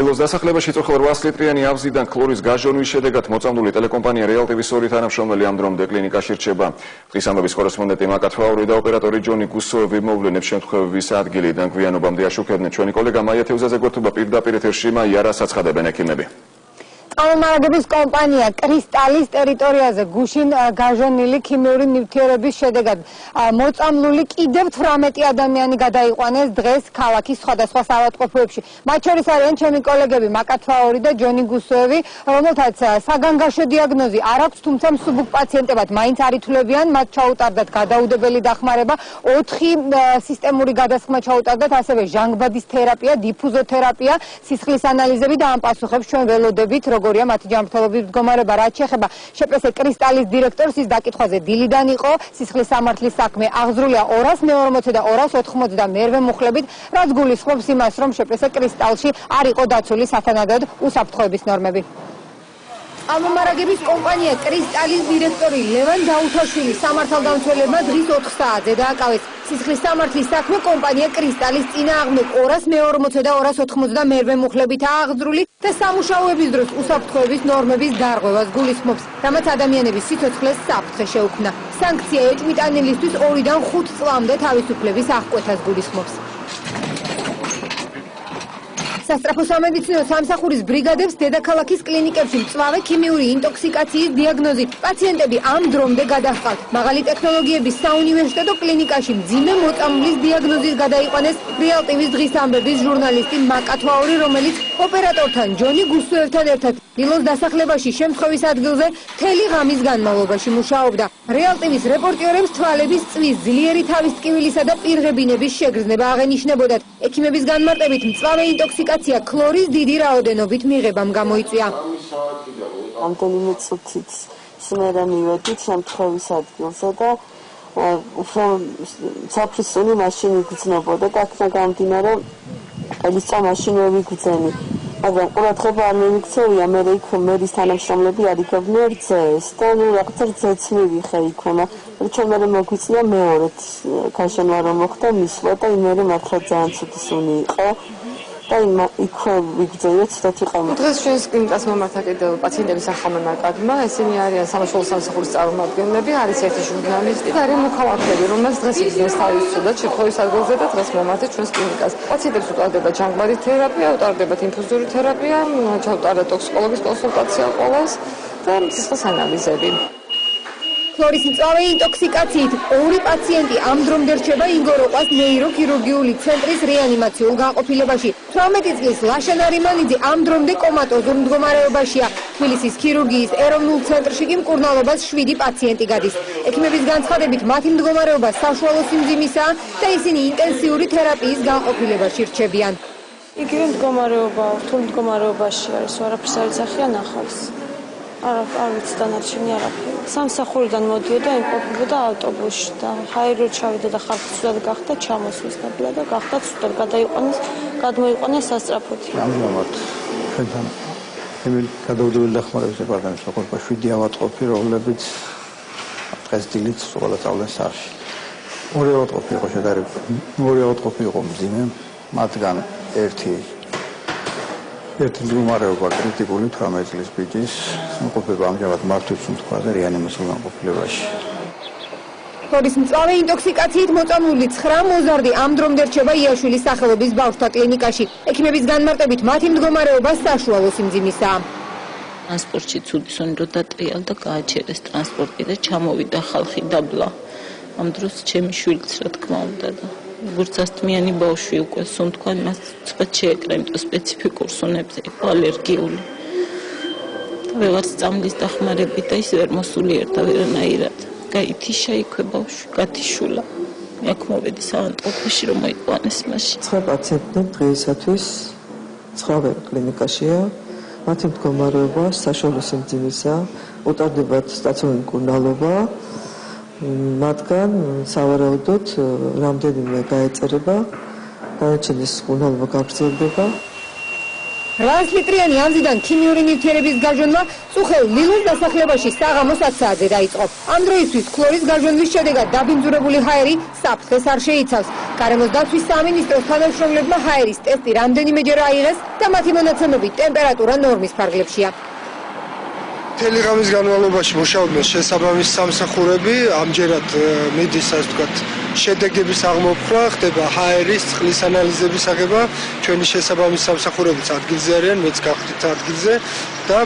ილოს დასახლებაში წუხელ 800 ლიტრიანი ავზიდან ქლორის გაჟონვის შედეგად მოწამლული ტელეკომპანია რეალტივის 2 თანამშრომელი ამ დრომდე კლინიკაში რჩება. დღისამბების კორესპონდენტი მაკათვაური და ოპერატორი ჯონი გუსოვი მოვლენებს შემთხვევების ადგილიდან გვიანობამდე აშუქებდნენ. ჩვენი კოლეგა მაია თევზაძე გვერდება პირდაპირ ეთერში. მაია, საცხადებენ ექიმები. წარმომადგენლების კომპანია კრისტალის ტერიტორიაზე გუშინ გაჟონილი ქიმიური ნივთიერების შედეგად მოწამლული კიდევ 18 ადამიანი გადაიყვანეს დღეს ქალაქის სხვადასხვა საავადმყოფოებში. მათ შორის არიან ჩემი კოლეგები მაკათვაური და ჯონი გუსოვი, რომელთაც საგანგაშო დიაგნოზი არ აქვს, თუმცა მსუბუქ პაციენტებად მაინც არ ითვლებიან. მათ ჩაუტარდათ გადაუდებელი დახმარება, 4 სისტემური გადასხმა ჩაუტარდათ, ასევე ჟანგბადის თერაპია, დიფუზოთერაპია, სისხლის ანალიზები და ამ პასუხებს ჩვენ ველოდებით, როგორია მათი ჯანმრთელობის მდგომარეობა, რაც შეეხება შეპრესე კრისტალის დირექტორს, ის დაკითხვაზე დილიდან იყო, სისხლის სამართლის საქმე აღძრულია 240 და 291 მუხლებით, რაც გულისხმობს იმას, რომ შეპრესე კრისტალში არ იყო დაცული სათანადოდ უსაფრთხოების ნორმები. ამომარაგების კომპანია კრისტალის დირექტორი ლევან დაუთაშვილი სამართალდამცველებმა დღის 4 საათზე დააკავეს. სისხლის სამართლის საქმე კომპანია კრისტალის წინააღმდეგ 240 და 291 მუხლებით აღძრული და სამუშაოების დროს უსაფრთხოების ნორმების დარღვევას გულისხმობს, რამაც ადამიანების სიცოცხლეს საფრთხე შეუქმნა. სანქცია ეჭვმიტანილისთვის 2-დან 5 წლამდე თავისუფლების აღკვეთას გულისხმობს. სასწრაფო სამედიცინო სამსახურის ბრიგადებს დედაქალაქის კლინიკებში მწვავე ქიმიური ინტოქსიკაციის დიაგნოზი პაციენტები ამ დრომდე გადაჰყავთ. მაღალი ტექნოლოგიების საუნივერსიტეტო კლინიკაში მძიმე მოწამვლის დიაგნოზის გადაიყვანეს რეალტივის დღის ამბების ჟურნალისტი მაკათვაური, რომელიც ოპერატორთან ჯონი გუსოვთან ერთად ილოს დასახლებაში შემთხვევის ადგილზე მთელი ღამის განმავლობაში მუშაობდა. რეალტივის რეპორტიორებს თვალების წვის, ძლიერი თავის ტკივილისა და პირღებინების შეგრძნება აღენიშნებოდათ. ექიმების განმარტებით მწვავე ინტოქსიკაცია ქლორის დიდი რაოდენობით მიღებამ გამოიწვია. რამდენიმე წუთით სმერა მივედით შემთხვევის ადგილზე და საფრთხე მაშინ იგრძნობოდა და აქ გამდინარე ელისა მაშინ ვერ ვიგრძენი. მაგრამ ყურადღება არ მივიქცევია, მე იქ მერის თანამშრომლები არ იგებდნენ რძეს და რაღაცა რძეც მივიხე იქონა. ჩვენ მე მოგვიწია მეორედ გაჟონვა რომ მოხდა მისვლა და იმერე მართლა ძალიან ცუდი სუნი იყო. და იქ ვიგრძელე ცოტათი ყამა. დღეს ჩვენს კლინიკას მომართა კიდევ პაციენტების ახალმა ნაკადმა, ესენი არიან სამშობლო სამსახურის წარმომადგენლები, არის ერთი ჟურნალისტი და არის მოქალაქეები, რომელსაც დღეს იგრძნეს თავის ცუდად შემთხვევის ადგილზე და დღეს მომართეთ ჩვენს კლინიკას. პაციენტებს უტარდება ჟანგბადის თერაპია, უტარდებათ ინფუზიური თერაპია, ჩაუტარდა ტოქსიკოლოგის კონსულტაცია ყოველს და სისხლის ანალიზები. ქლორის მწვავე ინტოქსიკაციით 2 პაციენტი ამ დრომდე რჩება ინგოროყვას ნეიროქირურგიული ცენტრის რეანიმაციულ განყოფილებაში. 18 წლის ლაშა ნარიმანიძე ამ დრომდე კომატოზურ მდგომარეობაშია. თბილისის ქირურგიის ეროვნულ ცენტრში კი მკურნალობას 7 პაციენტი გადის. ექიმების განცხადებით მათი მდგომარეობა საშუალო სიმძიმისაა და ისინი ინტენსიური თერაპიის განყოფილებაში რჩებიან. იგივე მდგომარეობა, რთულ მდგომარეობაში არის, არაფერს არ ეძახიან ახალს. არ ვიცი დანარჩენი არაფერი. სამსახურიდან მოდიოდა, იმყოფებოდა ავტობუსში და ჰაერო ჩავიდა და ხალხი ცუდად გახდა, ჩამოსვლის ნებლა და გახდა ცუდად გადმოიყვანეს სასწრაფოდ. ამჟამად ჩვენთან გადაუდებელი დახმარების დეპარტამენტის მოყოფა 7 ავადმყოფი, რომლებიც დღეს დილით სულ წავდნენ სახლში. 2 ავადმყოფი იყო შედარებით, 2 ავადმყოფი იყო მძიმე, მათგან ერთი მდგომარეობა კრიტიკული 18 წლის ბიჭის მოყოფება ამჟამად მართვით სუნთქვაზე რეანიმაციულ განყოფილებაში. ქლორის მწვავე ინტოქსიკაციით მოწამლული 9 მოზარდი ამ დრომდე რჩება იაშვილის სახელობის ბავშვთა კლინიკაში. ექიმების განმარტებით მათი მდგომარეობა საშუალო სიმძიმისაა. ტრანსპორტში ცუდი სუნი რო დატრიალდა, გააჩერეს ტრანსპორტი და ჩამოვიდა ხალხი დაბლა. ამ დროს ჩემი შვილიც რა თქმა უნდა და გურცასტმიანი ბავშვი უკვე სუნთქვა, მას ცოტა შეეკრა, იმიტომ სპეციფიკურ სუნებზე იყო ალერგიული. ვეღარ სწამლის დახმარებით და ის ვერ მოსულიერდა ვერანაირად. გაითიშა იქვე ბავშვი, გათიშულა. მე აქ მოვედი საავადმყოფოში რომ მოიყვანეს მაშინ. 9 პაციენტი დღეისათვის 9 კლინიკაშია. მათი მდგომარეობა საშუალო სიმძიმისაა, უტარდებათ სტაციონარული მკურნალობა. მათგან სავარაუდოდ რამდენიმე გაეწერება, დანარჩენის მკურნალობა გაგრძელდება. 800 ლიტრიანი ამზიდან ქიმიური ნივთიერების გაჟონვა წუხელ ლილოს დასახლებაში საღამოს 10 საათზე დაიწყო. ამ დროისთვის ქლორის გაჟონვის შედეგად დაბინძურებული ჰაერი საფრთხეს არ შეიცავს. გარემოს დაცვის სამინისტროს თანამშრომლებმა ჰაერის ტესტი რამდენიმეჯერ აიღეს და მათი მონაცემებით ტემპერატურა ნორმის ფარგლებშია. მთელი ღამის განმავლობაში მუშაობდნენ შესაბამის სამსახურები, ამჯერად მიდის ასე ვთქვათ შედეგების აღმოფხვრა, ხდება ჰაერის წყლის ანალიზების აღება, ჩვენი შესაბამის სამსახურებიც ადგილზე არიან, მეც გავხდით ადგილზე და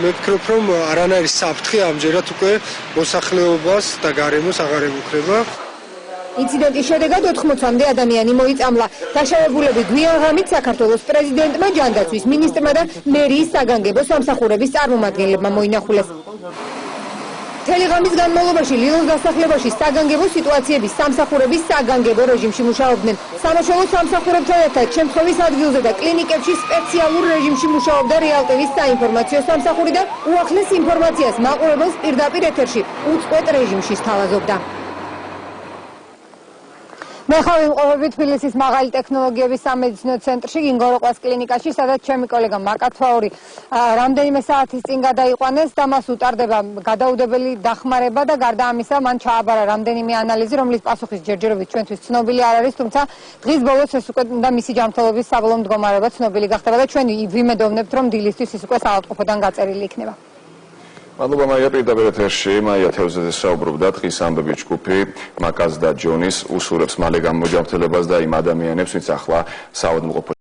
მე ვფიქრობ, რომ არანაირი საფრთხე ამჯერად უკვე მოსახლეობას და გარემოს აღარ ემუქრება. ინციდენტის შედეგად 80-მდე ადამიანი მოიწამლა. დაშავებულები გვიან ღამით საქართველოს პრეზიდენტმა, ჯანდაცვის მინისტრმა და მერიის საგანგებო სამსახურების წარმომადგენლებმა მოინახულეს. მთელი ღამის განმავლობაში ლილოს დასახლებაში საგანგებო სიტუაციების სამსახურების საგანგებო რეჟიმში მუშაობდნენ. სამაშველო სამსახურებთან ერთად შემთხვევის ადგილზე და კლინიკებში სპეციალურ რეჟიმში მუშაობდა რეალტივის საინფორმაციო სამსახური და უახლეს ინფორმაციას მაყურებელს პირდაპირ ეთერში უწყვეტ რეჟიმში სთავაზობდა. მე ხავი მყოფები თბილისის მაღალი ტექნოლოგიების სამედიცინო ცენტრში გინგოროყვას კლინიკაში, სადაც ჩემი კოლეგა მაკათვაური რამდენიმე საათის წინ გადაიყვანეს და მას უტარდება გადაუდებელი დახმარება და გარდა ამისა მან ჩააბარა რამდენიმე ანალიზი, რომლის პასუხის ჯერჯერობით ჩვენთვის ცნობილი არ არის, თუმცა დღის ბოლოს ეს უკვე და მისი ჯანმრთელობის საბოლოო მდგომარეობა ცნობილი გახდება და ჩვენ ვიმედოვნებთ, რომ დილისთვის ის უკვე საავადმყოფოდან გაწერილი იქნება. მადლობა მაია, პირდაპირ ეთერში მაია თევზეზე საუბრობდა. დღის ამბები ჯგუფი მაკას და ჯონის უსურებს მალე გამოჯანმრთელებას და იმ ადამიანებს, ვინც ახლა საავადმყოფოში